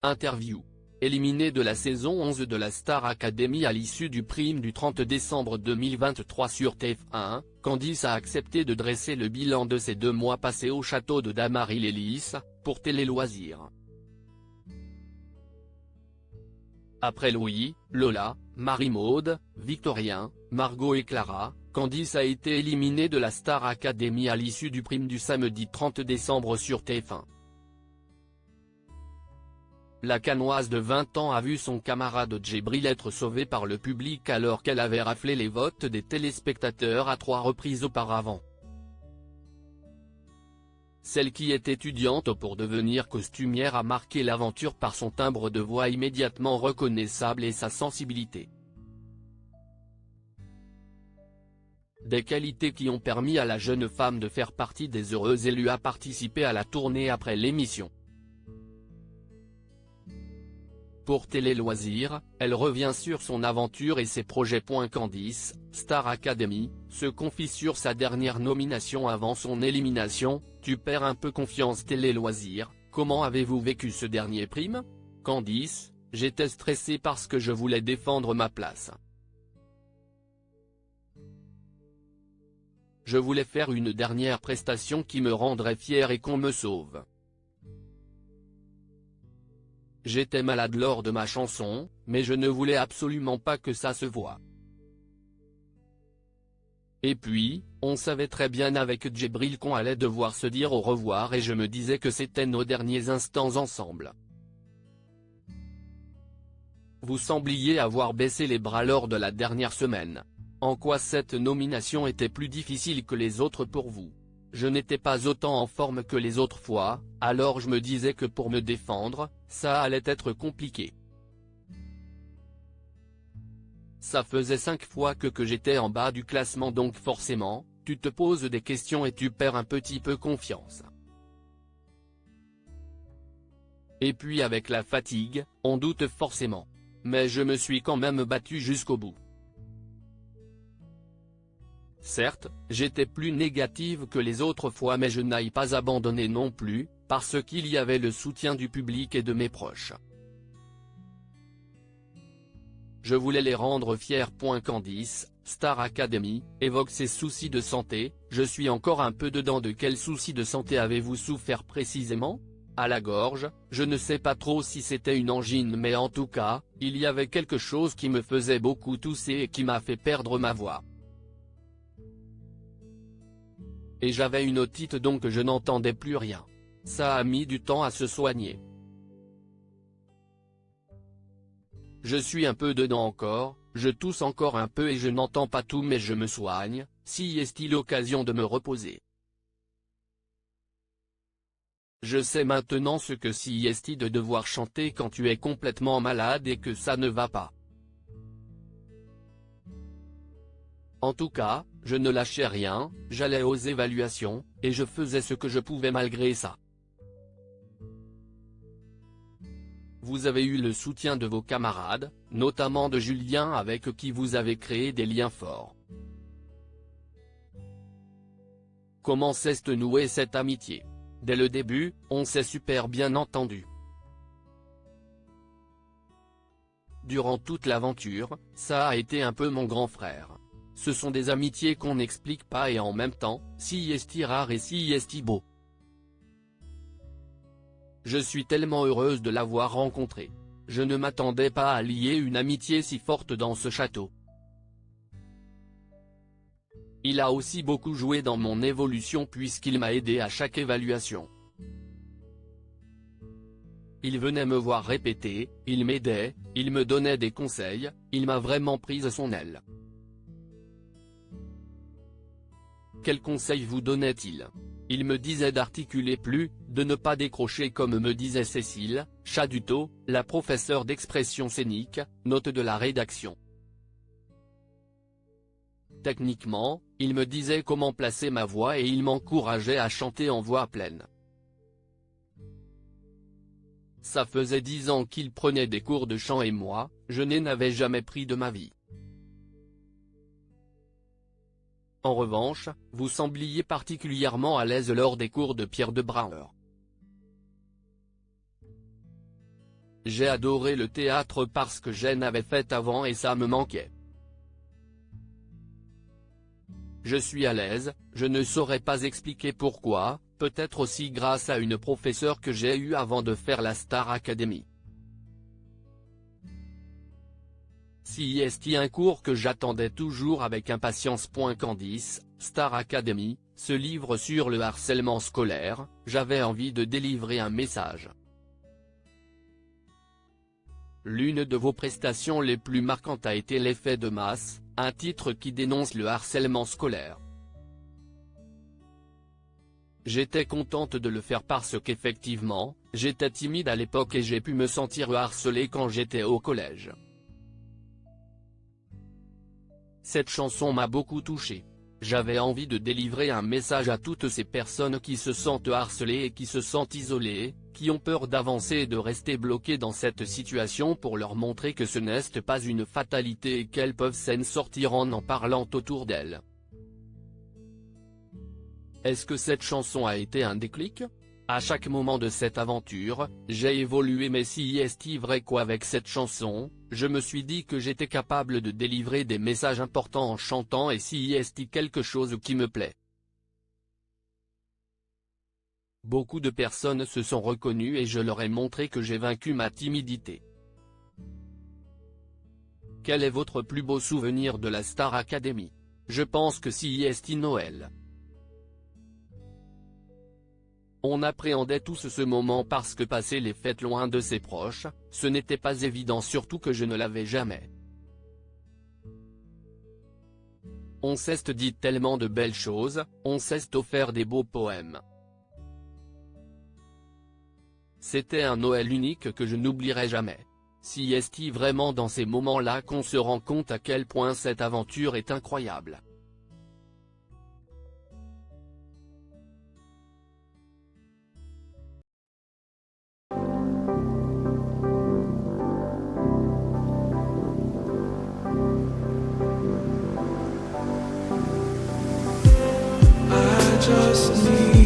Interview. Éliminée de la saison 11 de la Star Academy à l'issue du prime du 30 décembre 2023 sur TF1, Candice a accepté de dresser le bilan de ses 2 mois passés au château de Damarie-les-Lys, pour Télé Loisirs. Après Louis, Lola, Marie-Maude, Victorien, Margot et Clara, Candice a été éliminée de la Star Academy à l'issue du prime du samedi 30 décembre sur TF1. La Canoise de 20 ans a vu son camarade Djibril être sauvé par le public alors qu'elle avait raflé les votes des téléspectateurs à 3 reprises auparavant. Celle qui est étudiante pour devenir costumière a marqué l'aventure par son timbre de voix immédiatement reconnaissable et sa sensibilité. Des qualités qui ont permis à la jeune femme de faire partie des heureux élus à participer à la tournée après l'émission. Pour Télé Loisirs, elle revient sur son aventure et ses projets. Candice, Star Academy, se confie sur sa dernière nomination avant son élimination. Tu perds un peu confiance. Télé Loisirs, comment avez-vous vécu ce dernier prime? Candice, j'étais stressée parce que je voulais défendre ma place. Je voulais faire une dernière prestation qui me rendrait fière et qu'on me sauve. J'étais malade lors de ma chanson, mais je ne voulais absolument pas que ça se voie. Et puis, on savait très bien avec Djibril qu'on allait devoir se dire au revoir et je me disais que c'était nos derniers instants ensemble. Vous sembliez avoir baissé les bras lors de la dernière semaine. En quoi cette nomination était plus difficile que les autres pour vous? Je n'étais pas autant en forme que les autres fois, alors je me disais que pour me défendre, ça allait être compliqué. Ça faisait 5 fois que j'étais en bas du classement donc forcément, tu te poses des questions et tu perds un petit peu confiance. Et puis avec la fatigue, on doute forcément. Mais je me suis quand même battu jusqu'au bout. Certes, j'étais plus négative que les autres fois mais je n'ai pas abandonné non plus, parce qu'il y avait le soutien du public et de mes proches. Je voulais les rendre fiers. Candice, Star Academy, évoque ses soucis de santé. Je suis encore un peu dedans. De quels soucis de santé avez-vous souffert précisément? À la gorge, je ne sais pas trop si c'était une angine mais en tout cas, il y avait quelque chose qui me faisait beaucoup tousser et qui m'a fait perdre ma voix. Et j'avais une otite donc je n'entendais plus rien. Ça a mis du temps à se soigner. Je suis un peu dedans encore, je tousse encore un peu et je n'entends pas tout mais je me soigne, si est-il l'occasion de me reposer. Je sais maintenant ce que si est-il de devoir chanter quand tu es complètement malade et que ça ne va pas. En tout cas, je ne lâchais rien, j'allais aux évaluations, et je faisais ce que je pouvais malgré ça. Vous avez eu le soutien de vos camarades, notamment de Julien avec qui vous avez créé des liens forts. Comment s'est nouée cette amitié? Dès le début, on s'est super bien entendu. Durant toute l'aventure, ça a été un peu mon grand frère. Ce sont des amitiés qu'on n'explique pas et en même temps, si est rare et si est beau. Je suis tellement heureuse de l'avoir rencontré. Je ne m'attendais pas à lier une amitié si forte dans ce château. Il a aussi beaucoup joué dans mon évolution puisqu'il m'a aidé à chaque évaluation. Il venait me voir répéter, il m'aidait, il me donnait des conseils, il m'a vraiment prise son aile. Quels conseils vous donnait-il? Il me disait d'articuler plus, de ne pas décrocher comme me disait Cécile Chaduteau, la professeure d'expression scénique, note de la rédaction. Techniquement, il me disait comment placer ma voix et il m'encourageait à chanter en voix pleine. Ça faisait 10 ans qu'il prenait des cours de chant et moi, je n'en avais jamais pris de ma vie. En revanche, vous sembliez particulièrement à l'aise lors des cours de Pierre de Brouwer. J'ai adoré le théâtre parce que je n'avais fait avant et ça me manquait. Je suis à l'aise, je ne saurais pas expliquer pourquoi, peut-être aussi grâce à une professeure que j'ai eue avant de faire la Star Academy. CIST, un cours que j'attendais toujours avec impatience. Candice, Star Academy, ce livre sur le harcèlement scolaire, j'avais envie de délivrer un message. L'une de vos prestations les plus marquantes a été L'effet de masse, un titre qui dénonce le harcèlement scolaire. J'étais contente de le faire parce qu'effectivement, j'étais timide à l'époque et j'ai pu me sentir harcelée quand j'étais au collège. Cette chanson m'a beaucoup touchée. J'avais envie de délivrer un message à toutes ces personnes qui se sentent harcelées et qui se sentent isolées, qui ont peur d'avancer et de rester bloquées dans cette situation, pour leur montrer que ce n'est pas une fatalité et qu'elles peuvent s'en sortir en parlant autour d'elles. Est-ce que cette chanson a été un déclic? À chaque moment de cette aventure, j'ai évolué, mais si est vrai qu'avec cette chanson, je me suis dit que j'étais capable de délivrer des messages importants en chantant, et si est quelque chose qui me plaît. Beaucoup de personnes se sont reconnues et je leur ai montré que j'ai vaincu ma timidité. Quel est votre plus beau souvenir de la Star Academy? Je pense que CIST Noël. On appréhendait tous ce moment parce que passer les fêtes loin de ses proches, ce n'était pas évident, surtout que je ne l'avais jamais. On s'est dit tellement de belles choses, on s'est offert des beaux poèmes. C'était un Noël unique que je n'oublierai jamais. Si est-il vraiment dans ces moments-là qu'on se rend compte à quel point cette aventure est incroyable. Just need